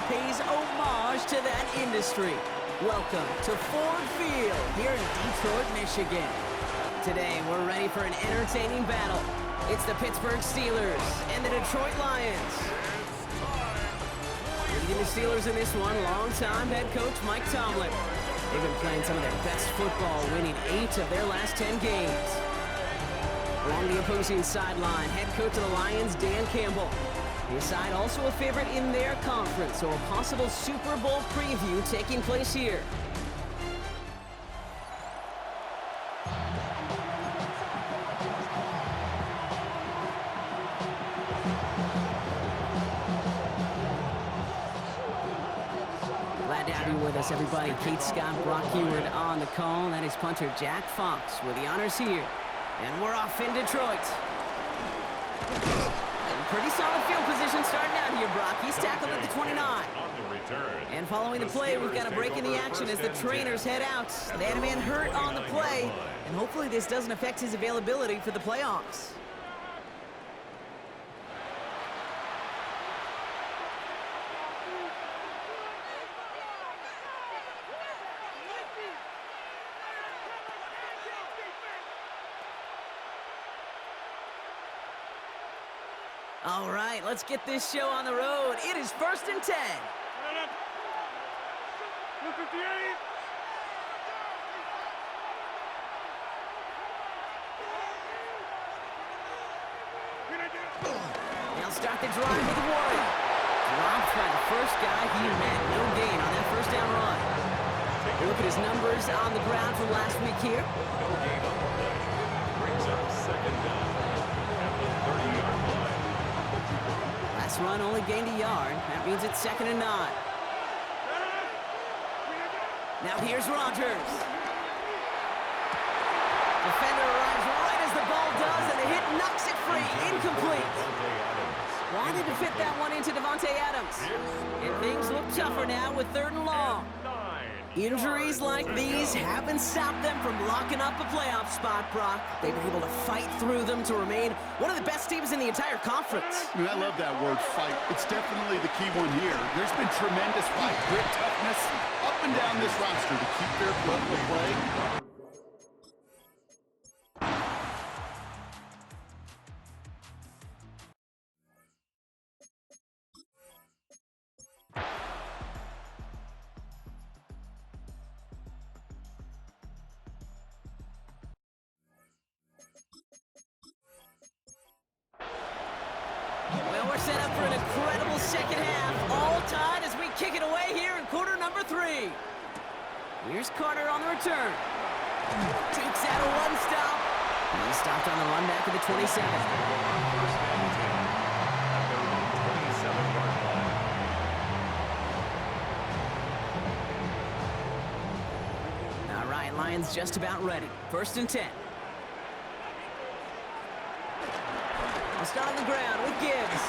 pays homage to that industry. Welcome to Ford Field here in Detroit, Michigan. Today, we're ready for an entertaining battle. It's the Pittsburgh Steelers and the Detroit Lions. Leading the Steelers in this one, longtime head coach Mike Tomlin. They've been playing some of their best football, winning 8 of their last 10 games. Along the opposing sideline, head coach of the Lions, Dan Campbell. His side also a favorite in their conference, so a possible Super Bowl preview taking place here. Glad to have you with us, everybody. Kate Scott, Brock Heward on the call. That is punter Jack Fox with the honors here. And we're off in Detroit. Pretty solid field position starting out here, Brock. He's tackled at the 29. And following the play, we've got a break in the action as the trainers head out. They had a man hurt on the play, and hopefully this doesn't affect his availability for the playoffs. All right, let's get this show on the road. It is 1st and 10. 258. They'll start the drive with Warren. Dropped by the first guy he met. No gain on that first down run. Look at his numbers on the ground from last week here. No gain on the play. Brings up 2nd down at the 30-yard line. Last run only gained a yard. That means it's 2nd and 9. Now here's Rodgers. Defender arrives right as the ball does, and the hit knocks it free. Incomplete. Wanted to fit that one into Davante Adams. And things look tougher now with 3rd and long. Injuries like these haven't stopped them from locking up a playoff spot, Brock. They've been able to fight through them to remain one of the best teams in the entire conference. I love that word, fight. It's definitely the key one here. There's been tremendous fight, grit, toughness, up and down this roster to keep their level of play. Well, we're set up for an incredible second half. All tied as we kick it away here in quarter number 3. Here's Carter on the return. Takes out a one-stop. He stopped on the run back at the 27. First and 10 at their own 27-yard line. All right, Lions just about ready. 1st and 10. We'll start on the ground with Gibbs.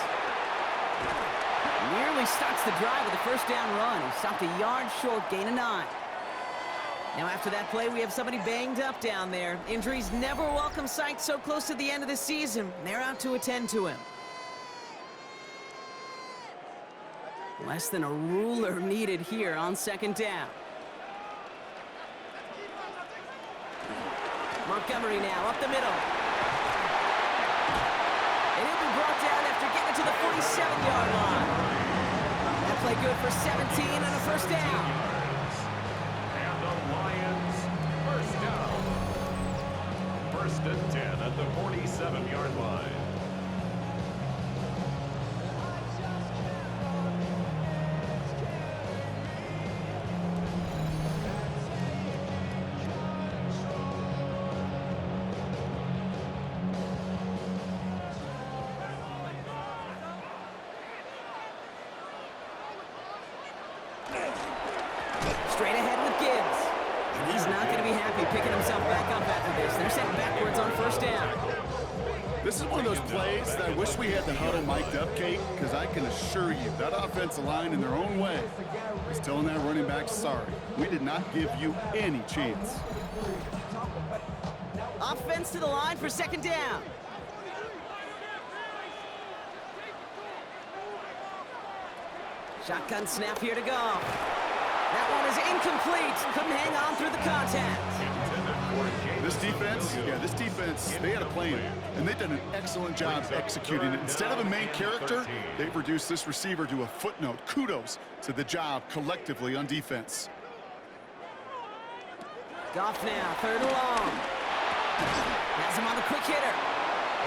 Nearly starts the drive with a first down run. He stopped a yard short, gain of 9. Now after that play, we have somebody banged up down there. Injuries never a welcome sight so close to the end of the season. They're out to attend to him. Less than a ruler needed here on 2nd down. Montgomery now up the middle. And he'll be brought down after getting it to the 47-yard line. That play good for 17 and a first down. And the Lions, first down. 1st and 10 at the 47-yard line. Straight ahead with Gibbs. And he's not going to be happy picking himself back up after this. They're sent backwards on first down. This is one of those plays that I wish we had the huddle mic'd up, Kate, because I can assure you that offensive line in their own way is telling that running back, sorry, we did not give you any chance. Offense to the line for 2nd down. Shotgun snap here to go. That one is incomplete. Couldn't hang on through the contact. This defense, they had a plan, and they've done an excellent job executing it. Instead of a main character, they've reduced this receiver to a footnote. Kudos to the job collectively on defense. Goff now, 3rd and long. Has him on the quick hitter.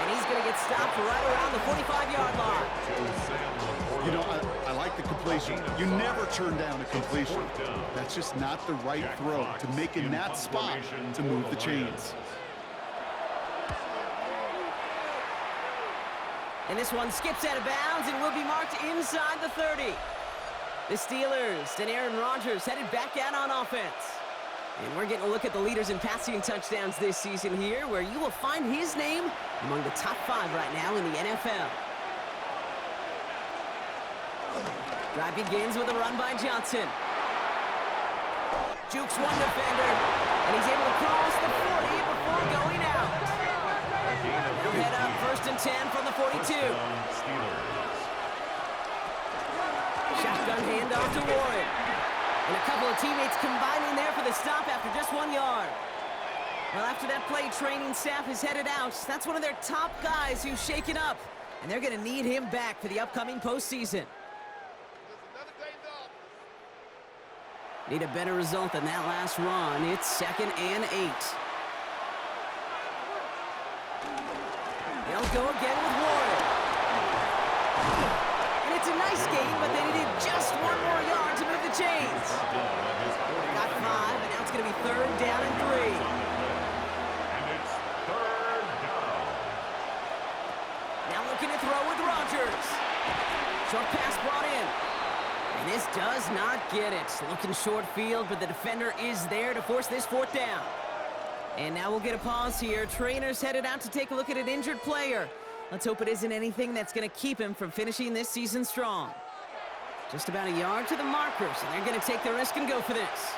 And he's going to get stopped right around the 45-yard line. You know, I like the completion. You never turn down a completion. That's just not the right throw to make in that spot to move the chains. And this one skips out of bounds and will be marked inside the 30. The Steelers and Aaron Rodgers headed back out on offense. And we're getting a look at the leaders in passing touchdowns this season here, where you will find his name among the top 5 right now in the NFL. Drive begins with a run by Johnson. Jukes one defender, and he's able to cross the 40 before going out. He'll head up 1st and 10 from the 42. Shotgun handoff to Warren. And a couple of teammates combining there for the stop after just 1 yard. Well, after that play, training staff is headed out. That's one of their top guys who's shaken up. And they're going to need him back for the upcoming postseason. Need a better result than that last run. It's 2nd and 8. They'll go again with Warren. And it's a nice game, but they needed just 1 more yard to move the chains. Got 5, and now it's going to be 3rd down and 3. And it's 3rd down. Now looking to throw with Rodgers. Short pass brought in. And this does not get it. Looking short field, but the defender is there to force this 4th down. And now we'll get a pause here. Trainers headed out to take a look at an injured player. Let's hope it isn't anything that's going to keep him from finishing this season strong. Just about a yard to the markers, and they're going to take the risk and go for this.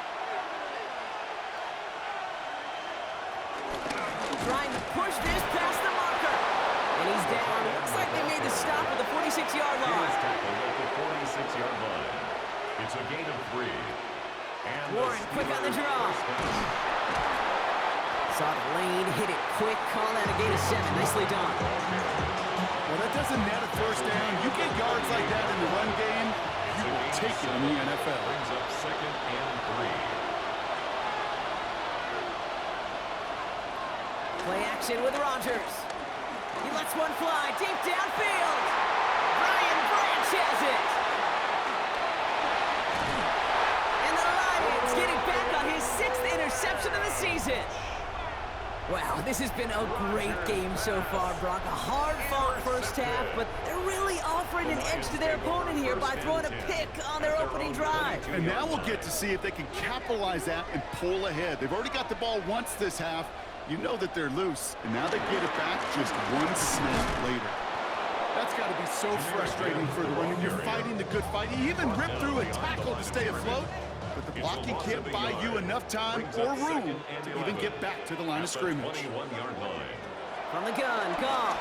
Trying to push this past the marker. And he's down. Looks like they made the stop at the 46-yard line. It's a gain of 3. And Warren quick on the draw. Saw the lane, hit it quick, call that a gain of 7. Nicely done. Well, that doesn't net a 1st down. You get yards like that in the run game, you will take it in the NFL. Brings up 2nd and 3. Play action with Rodgers. He lets one fly deep downfield. Brian Branch has it. And the Lions getting back on his 6th interception of the season. Wow, this has been a great game so far, Brock. A hard-fought first half, but they're really offering an edge to their opponent here by throwing a pick on their opening drive. And now we'll get to see if they can capitalize that and pull ahead. They've already got the ball once this half. You know that they're loose, and now they get it back just 1 snap later. That's got to be so frustrating for the runner. You're fighting the good fight. You even rip through a tackle to stay afloat, but the blocking can't buy you enough time or room to even get back to the line of scrimmage. From the gun, Goff.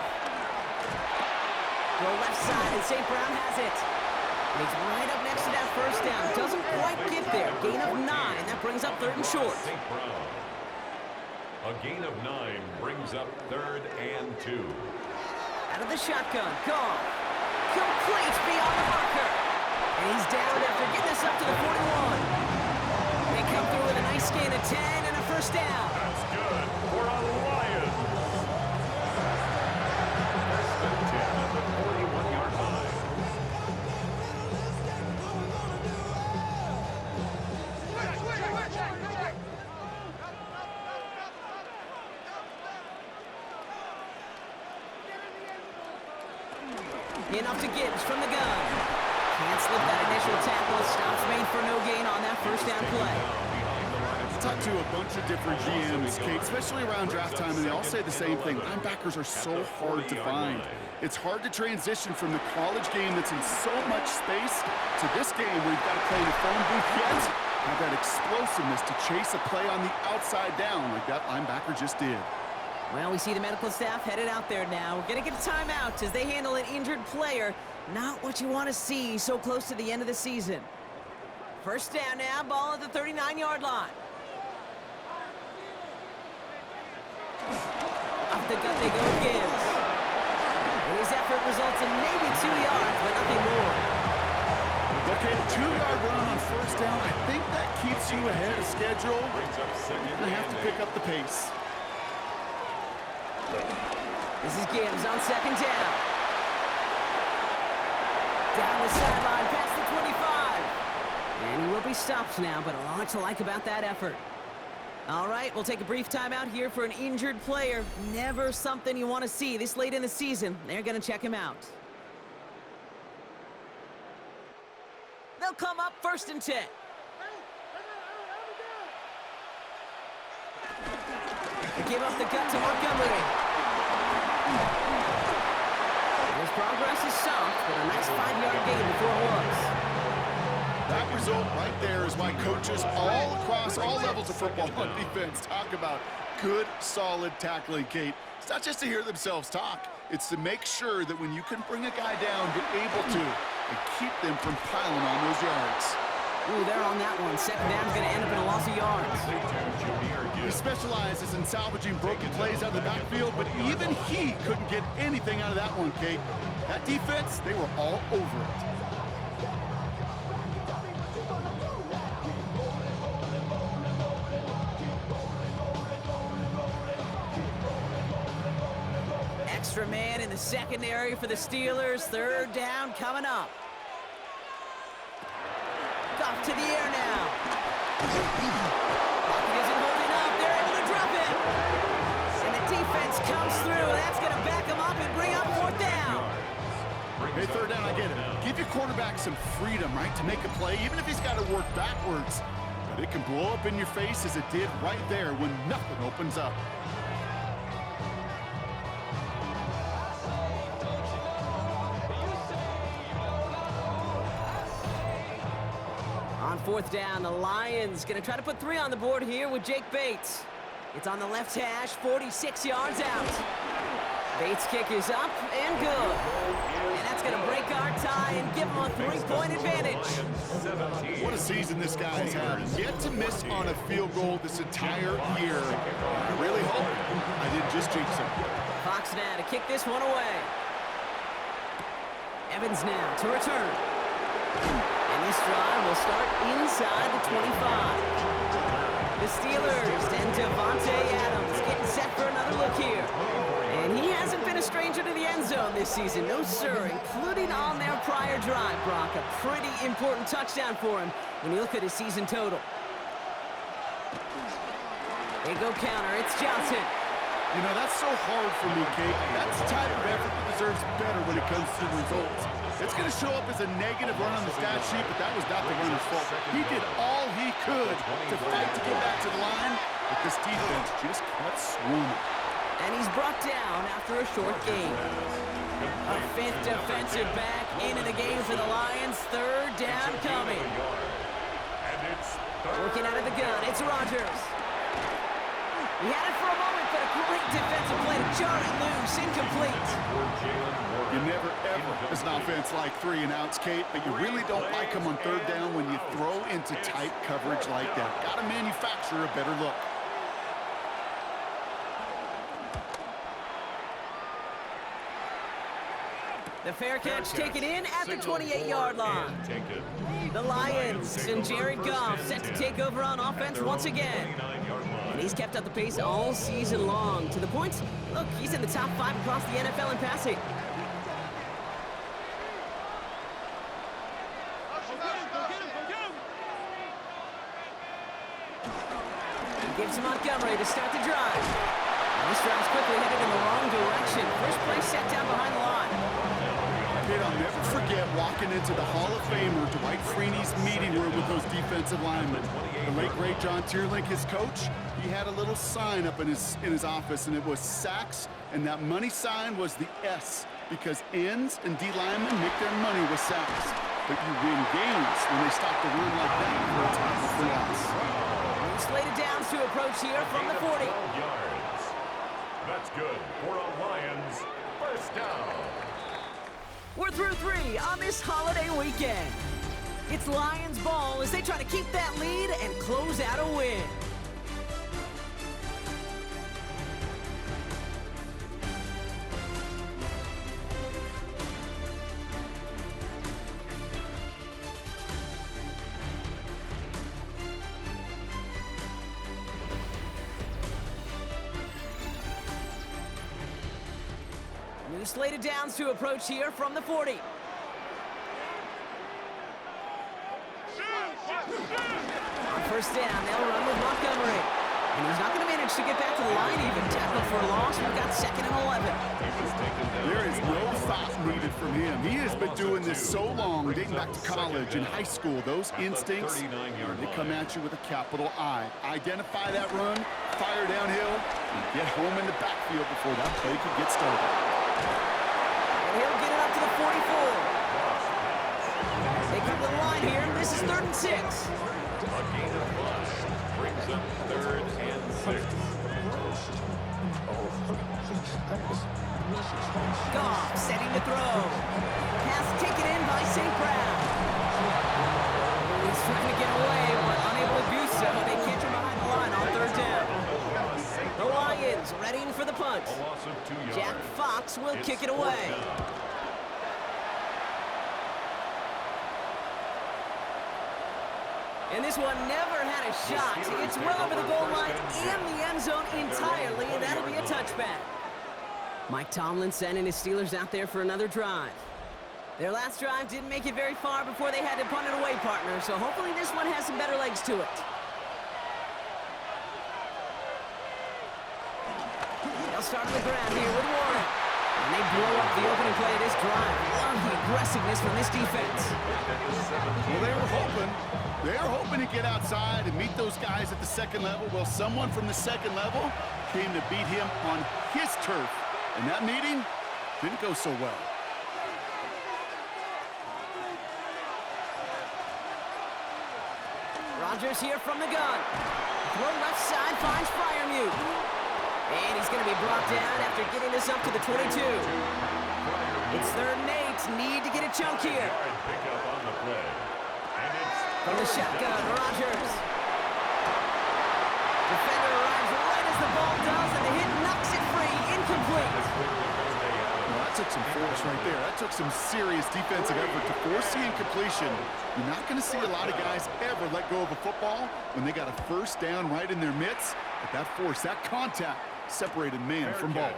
Go left side, and St. Brown has it. And he's right up next to that 1st down. Doesn't quite get there. Gain of 9. That brings up 3rd and short. A gain of 9 brings up 3rd and 2. Out of the shotgun, Goff. Complete beyond the marker. And he's down after getting us up to the 41. They come through with a nice gain of 10 and a 1st down. That's good for a Lions. 1st and 10 at the 41-yard line. Enough to Gibbs from the gun. Can't slip that initial tackle. Stops made for no gain on that 1st down play. I've talked to a bunch of different GMs, Kate, especially around draft time, and they all say the same thing. Linebackers are so hard to find. It's hard to transition from the college game that's in so much space to this game where you've got to play in a phone booth yet have that explosiveness to chase a play on the outside down like that linebacker just did. Well, we see the medical staff headed out there now. We're going to get a timeout as they handle an injured player. Not what you want to see so close to the end of the season. First down now, ball at the 39-yard line. Off the gut they go again. And his effort results in maybe 2 yards, but nothing more. Okay, a 2-yard run on first down. I think that keeps you ahead of schedule. You're going to have to pick up the pace. This is Gibbs on second down. Down the sideline, past the 25. And he will be stopped now, but a lot to like about that effort. All right, we'll take a brief timeout here for an injured player. Never something you want to see this late in the season. They're going to check him out. They'll come up 1st and 10. They give up the gut to Montgomery. His progress is soft, but a nice 5-yard gain before it was. That result right there is why coaches all across all levels of football on defense talk about good, solid tackling, Kate. It's not just to hear themselves talk. It's to make sure that when you can bring a guy down, you're able to, and keep them from piling on those yards. Ooh, they're on that one. Second down's going to end up in a loss of yards. He specializes in salvaging broken plays out of the backfield, but even he couldn't get anything out of that one, Kate. That defense, they were all over it. Extra man in the secondary for the Steelers. Third down coming up. Off to the air now. Pocket isn't holding up. They're able to drop it. And the defense comes through. That's going to back them up and bring up 4th down. Hey, 3rd down, I get it. Give your quarterback some freedom, right, to make a play, even if he's got to work backwards. But it can blow up in your face as it did right there when nothing opens up. On 4th down, the Lions going to try to put 3 on the board here with Jake Bates. It's on the left hash, 46 yards out. Bates' kick is up and good. And that's going to break our tie and give them a 3-point advantage. What a season this guy's had. Yet to miss on a field goal this entire year. I really hope I didn't just jinx him. Fox now to kick this one away. Evans now to return. And this drive will start inside the 25. The Steelers and Davante Adams getting set for another look here. And he hasn't been a stranger to the end zone this season, no sir, including on their prior drive, Brock. A pretty important touchdown for him when you look at his season total. They go counter, it's Johnson. You know, that's so hard for me, Kate. That's the type of effort that deserves better when it comes to results. It's going to show up as a negative run on the stat sheet, but that was not the runner's fault. He did all he could to fight to get back to the line, but this defense just kept swarming. And he's brought down after a short gain. A 5th defensive back into the game for the Lions. 3rd down coming. Working out of the gun, it's Rodgers. He had it for a moment, but a great defensive play to jar it loose, incomplete. You never, ever, as an offense, like 3 and outs, Kate, but you really don't like them on 3rd down when you throw into tight coverage like that. Got to manufacture a better look. The fair catch taken in at the 28-yard line. The Lions and Jared Goff set to take over on offense once again. And he's kept up the pace all season long. To the point, look, he's in the top 5 across the NFL in passing. He gives to Montgomery to start the drive. And this drive's quickly headed in the wrong direction. First play set down behind the line. I'll never forget walking into the Hall of Famer Dwight Freeney's meeting room with those defensive linemen. The late, great John Tierlink, his coach, he had a little sign up in his office, and it was sacks, and that money sign was the S, because ends and D linemen make their money with sacks. But you win games when they stop the run like that for a tackle for loss. Slated downs to approach here from the 40. That's good for a Lions first down. We're through 3 on this holiday weekend. It's Lions ball as they try to keep that lead and close out a win. New slated downs to approach here from the 40. On first down, they'll run with Montgomery. And he's not going to manage to get back to the line even. Tackle for a loss. We've got 2nd and 11. There is no thought needed from him. He has been doing this so long, dating back to college and high school. Those instincts, they come at you with a capital I. Identify that run, fire downhill, and get home in the backfield before that play could get started. And he'll get it up to the 44. They come to the line here. This is 3rd and 6. A gain of 5 brings up 3rd and 6. Goff setting to throw. Pass taken in by St. Brown. He's trying to get away, but unable to do so. They catch him behind the line on 3rd down. The Lions readying for the punt. A loss of 2 yards. Jack Fox will kick it away. And this one never had a shot. It's well over the goal line and the end zone entirely, and that'll be a touchback. Mike Tomlin sending his Steelers out there for another drive. Their last drive didn't make it very far before they had to punt it away, partner, so hopefully this one has some better legs to it. They'll start on the ground here with Warren. And they blow up the opening play of this drive. Love the aggressiveness from this defense. Well, they were hoping to get outside and meet those guys at the 2nd level. Well, someone from the 2nd level came to beat him on his turf. And that meeting didn't go so well. Rodgers here from the gun. Throw left side finds Freiermuth. And he's going to be brought down after getting this up to the 22. It's 3rd and 8. Need to get a chunk here. From the shotgun, Rodgers. Defender arrives right as the ball does, and the hit knocks it free. Incomplete. Well, that took some force right there. That took some serious defensive effort to force the incompletion. You're not going to see a lot of guys ever let go of a football when they got a first down right in their midst. But that force, that contact, separated man from ball.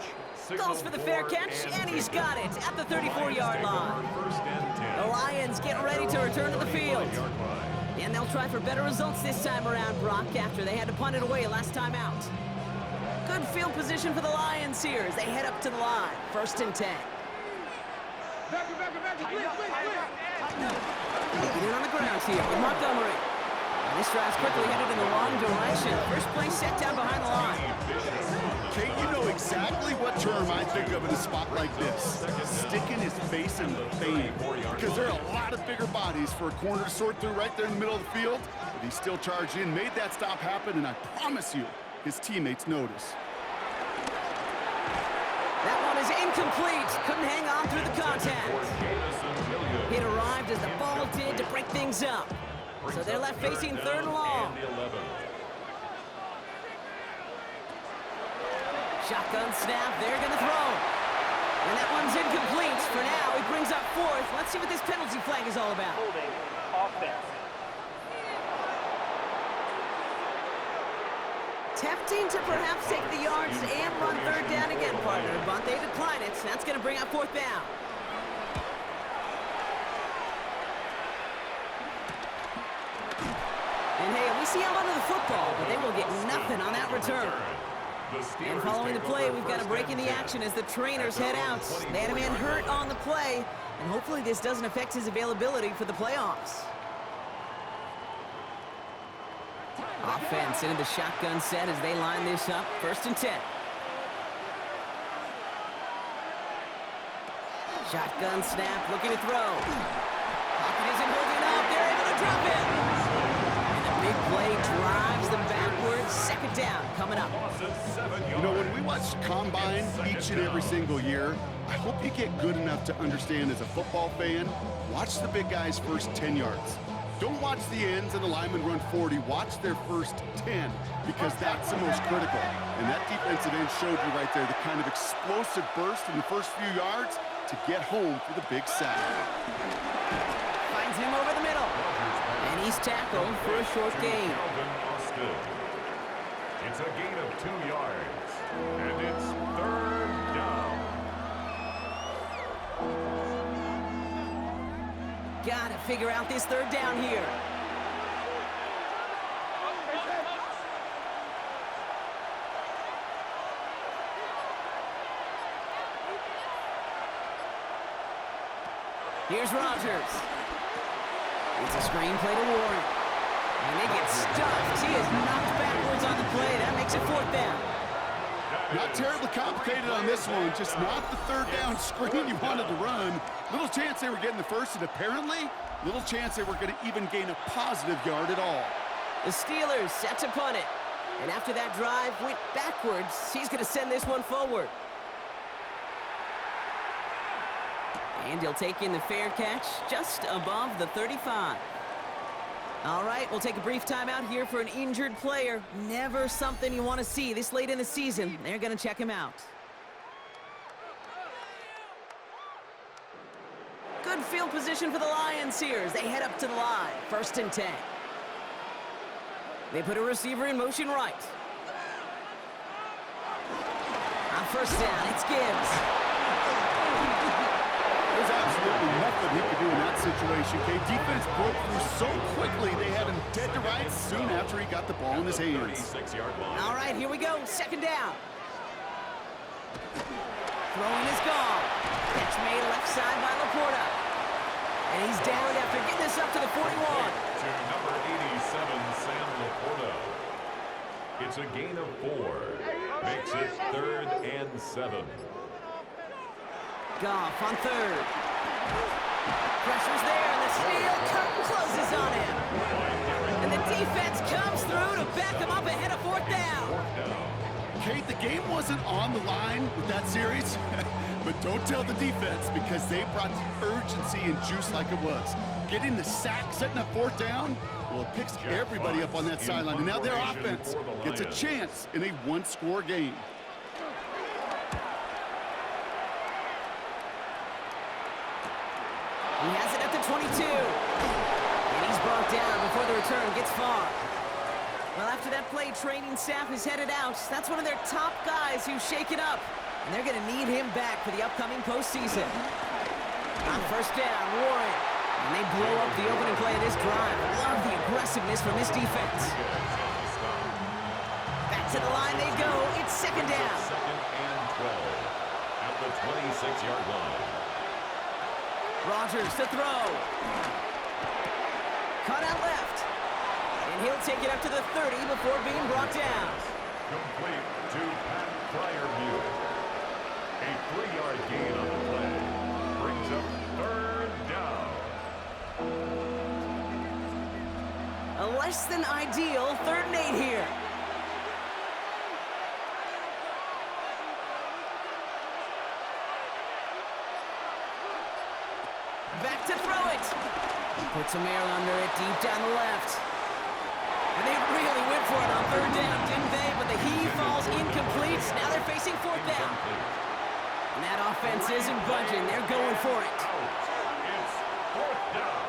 Goes for the fair catch, and he's got it at the 34-yard line. The Lions getting ready to return to the field. And they'll try for better results this time around, Brock, after they had to punt it away last time out. Good field position for the Lions here as they head up to the line. 1st and 10. Taking it on the ground here with Montgomery. And this drive's quickly headed in the wrong direction. First play set down behind the line. Kate, you know exactly what term I think of in a spot like this. Sticking his face in the fame. Because there are a lot of bigger bodies for a corner to sort through right there in the middle of the field. But he still charged in, made that stop happen, and I promise you, his teammates notice. That one is incomplete. Couldn't hang on through the contact. It arrived as the ball did to break things up. So they're left facing 3rd and long. Shotgun snap, they're going to throw. And that one's incomplete. For now, he brings up 4th. Let's see what this penalty flag is all about. Holding offense. Tempting to perhaps take the yards and run 3rd down again, partner. But they decline it, so that's going to bring up 4th down. And hey, we see him under the football, but they will get nothing on that return. And following the play, we've got a break in the action as the trainers head out. They had a man hurt on the play, and hopefully this doesn't affect his availability for the playoffs. Offense into the shotgun set as they line this up. 1st and 10. Shotgun snap, looking to throw. Pocket isn't holding up. They're able to drop it. And the big play drives them backwards. 2nd down coming up. You know, when we watch watch Combine each and every single year. I hope you get good enough to understand as a football fan, watch the big guys' first 10 yards. Don't watch the ends and the linemen run 40. Watch their first 10 because that's the most critical. And that defensive end showed you right there the kind of explosive burst in the first few yards to get home for the big sack. Finds him over the middle. And he's tackled for a short gain. It's a gain of 2 yards. And it's 3rd down. Gotta figure out this 3rd down here. Here's Rodgers. It's a screen play to Warren. And they get stuffed. He is knocked backwards on the play. That makes it 4th down. Not terribly complicated on this one, just not the 3rd down screen you wanted to run. Little chance they were getting the first, and apparently, little chance they were going to even gain a positive yard at all. The Steelers set to punt it. And after that drive went backwards, he's going to send this one forward. And he'll take in the fair catch just above the 35. All right, we'll take a brief timeout here for an injured player. Never something you want to see this late in the season. They're going to check him out. Good field position for the Lions here as they head up to the line. 1st and 10. They put a receiver in motion right. On 1st down, it's Gibbs. There's absolutely nothing he could do in that situation, Kay. Defense broke through so quickly, they had him dead to rights soon after he got the ball in his hands. All right, here we go. 2nd down. Throwing is gone. Catch made left side by Laporta. And he's down after getting this up to the 41. To number 87, Sam Laporta. It's a gain of 4. Makes it 3rd and 7. Goff on 3rd. Pressure's there, and the steel curtain closes on him. And the defense comes through to back him up ahead of 4th down. Kate, the game wasn't on the line with that series, but don't tell the defense because they brought the urgency and juice like it was. Getting the sack, setting up 4th down, well, it picks everybody up on that sideline. And now their offense gets a chance in a 1-score game. He has it at the 22. And he's brought down before the return gets far. Well, after that play, training staff is headed out. That's one of their top guys who's shaken up. And they're going to need him back for the upcoming postseason. On 1st down, Warren. And they blow up the opening play of this drive. Love the aggressiveness from this defense. Back to the line they go. It's 2nd down. 2nd and 12 at the 26-yard line. Rodgers to throw. Cut out left. And he'll take it up to the 30 before being brought down. Complete to Pat Fryerview. A 3-yard gain on the play. Brings up 3rd down. A less than ideal 3rd and 8 here. Back to throw it. Puts some air under it, deep down the left. And they really went for it on 3rd down, didn't they? But the heave falls incomplete. Now they're facing 4th down. And that offense isn't budging. They're going for it. It's 4th down.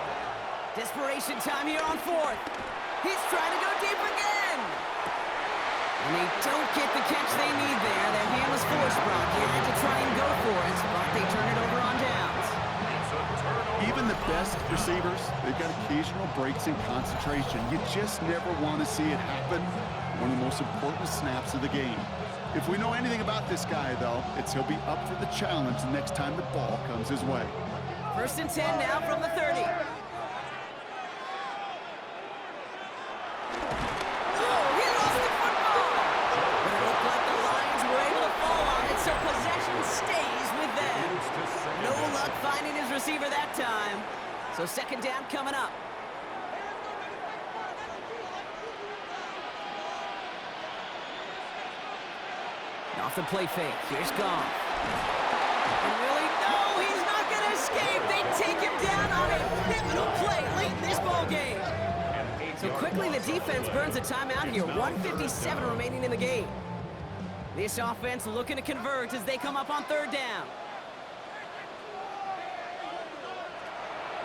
Desperation time here on 4th. He's trying to go deep again. And they don't get the catch they need there. Their hand was forced, Brock. They had to try and go for it, but they turn it over on downs. Even the best receivers, they've got occasional breaks in concentration. You just never want to see it happen. One of the most important snaps of the game. If we know anything about this guy, though, it's he'll be up for the challenge the next time the ball comes his way. 1st and 10 now from the 30. Oh, he lost the football! But it looked like the Lions were able to fall on it, so possession stays with them. No luck finding his receiver that time. So 2nd down coming up. Off the play fake. Here's Goff. And really, no, he's not going to escape. They take him down on a pivotal play late in this ball game. So quickly, the defense burns a timeout here. 1:57 remaining in the game. This offense looking to convert as they come up on third down.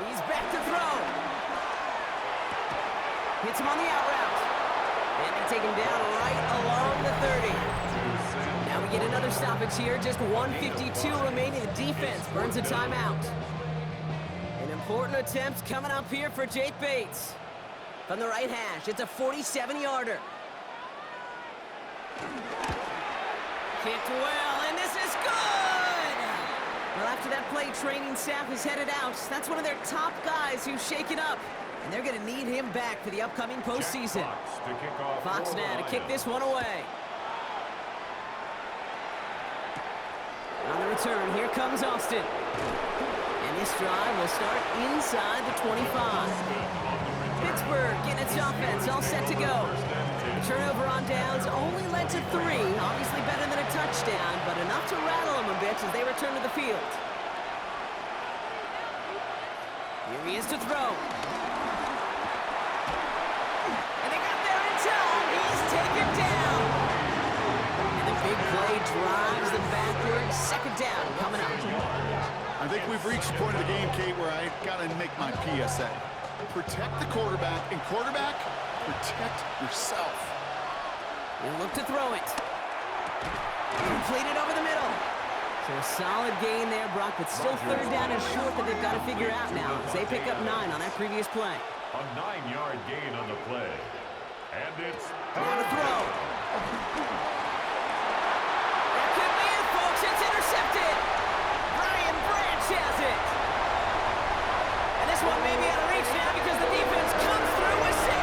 He's back to throw. Hits him on the out route. And they take him down right along the 30. Now we get another stoppage here. Just 1:52 remaining. The defense burns a timeout. An important attempt coming up here for Jake Bates. From the right hash, it's a 47-yarder. Kicked well, and this is good! Well, after that play, training staff is headed out. That's one of their top guys who's shaken up. And they're going to need him back for the upcoming postseason. Fox now to kick this one away. On the return, here comes Austin. And this drive will start inside the 25. Pittsburgh getting its offense all set to go. The turnover on downs only led to 3. Obviously better than a touchdown, but enough to rattle them a bit as they return to the field. Here he is to throw. And they got there in time. He's taken down. And the big play drives them backwards. Second down coming up. I think we've reached the point of the game, Kate, where I got to make my PSA. Protect the quarterback, and quarterback, protect yourself. He'll look to throw it. Completed over the middle. So a solid gain there, Brock, but still third down and short that they've got to figure out now as they pick up 9 on that previous play. A 9-yard gain on the play. And it's now to throw. That could be it, folks. It's intercepted. Brian Branch has it. And this one may be out of reach now because the defense comes through with 6.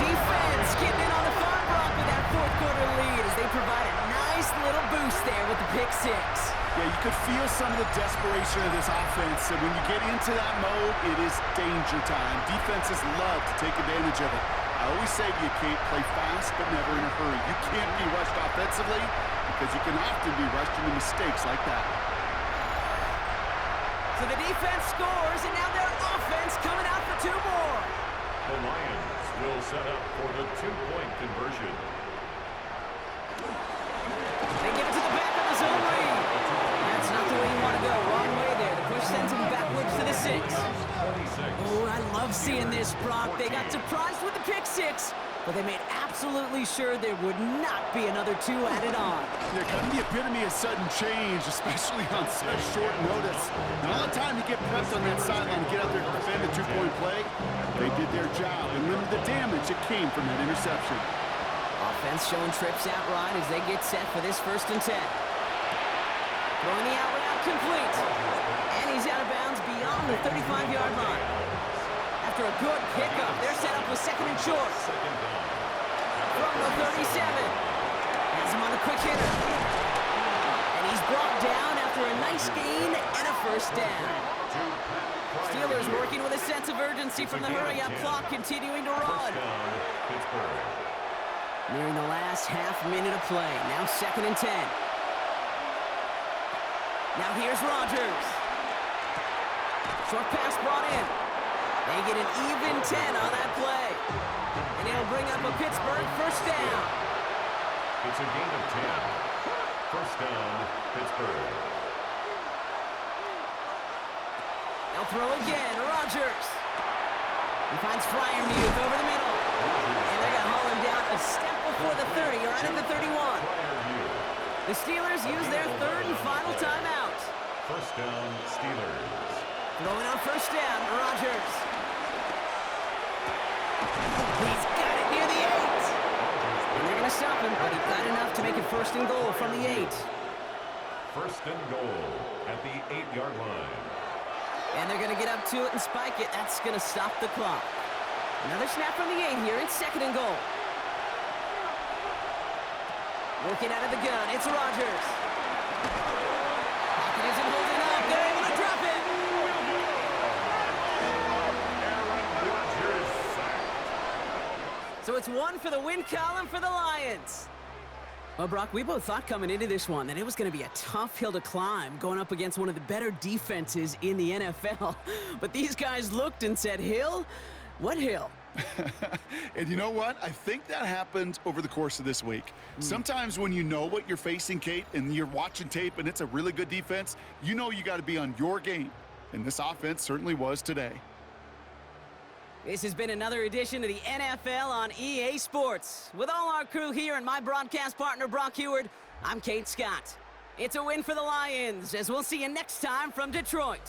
Defense getting in on the farm, Brock, with that fourth quarter lead as they provide a nice little boost there with the pick 6. Yeah, you could feel some of the desperation of this offense. And when you get into that mode, it is danger time. Defenses love to take advantage of it. I always say to you, Kate, play fast but never in a hurry. You can't be rushed offensively because you can often be rushed into mistakes like that. So the defense scores, and now their offense coming out for 2 more. The Lions will set up for the 2-point conversion. They give it to the back of the zone read. That's not the way you want to go. Wrong way there. The push sends him backwards to the 6. Oh, I love seeing this, Brock. They got surprised with the pick 6, but they made absolutely sure there would not be another 2 added on. They're kind of the epitome of sudden change, especially on such short notice. Now, all the time you get prepped on that sideline to get out there to defend the 2-point play, they did their job and limited the damage that came from that interception. Offense showing trips out right as they get set for this 1st and 10. Throwing the out route complete. And he's out of bounds beyond the 35-yard line. After a good pickup, they're set up with 2nd and short. From the 37. Has him on a quick hitter. And he's brought down after a nice gain and a 1st down. Steelers working with a sense of urgency from the hurry-up clock, continuing to run. Nearing the last half minute of play. Now 2nd and 10. Now here's Rodgers. Short pass brought in. They get an even 10 on that play. And it'll bring up a Pittsburgh 1st down. It's a gain of 10. 1st down, Pittsburgh. They'll throw again. Rodgers. He finds Freiermuth over the middle. And they're going to haul him down a step before the 30, or right at the 31. The Steelers use their 3rd and final timeout. 1st down, Steelers. Throwing on 1st down, Rodgers. He's got it near the 8. And they're going to stop him, but he got enough to make it 1st and goal from the 8. 1st and goal at the 8-yard line. And they're going to get up to it and spike it. That's going to stop the clock. Another snap from the 8 here. It's 2nd and goal. Working out of the gun. It's Rodgers. Pocket isn't holding up. They're able to drop it. So So it's one for the win column for the Lions. Well, Brock, we both thought coming into this one that it was going to be a tough hill to climb going up against one of the better defenses in the NFL. But these guys looked and said, Hill? What hill? And you know what? I think that happened over the course of this week. Sometimes when you know what you're facing, Kate, and you're watching tape and it's a really good defense, you know you got to be on your game. And this offense certainly was today. This has been another edition of the NFL on EA Sports. With all our crew here and my broadcast partner, Brock Heward, I'm Kate Scott. It's a win for the Lions, as we'll see you next time from Detroit.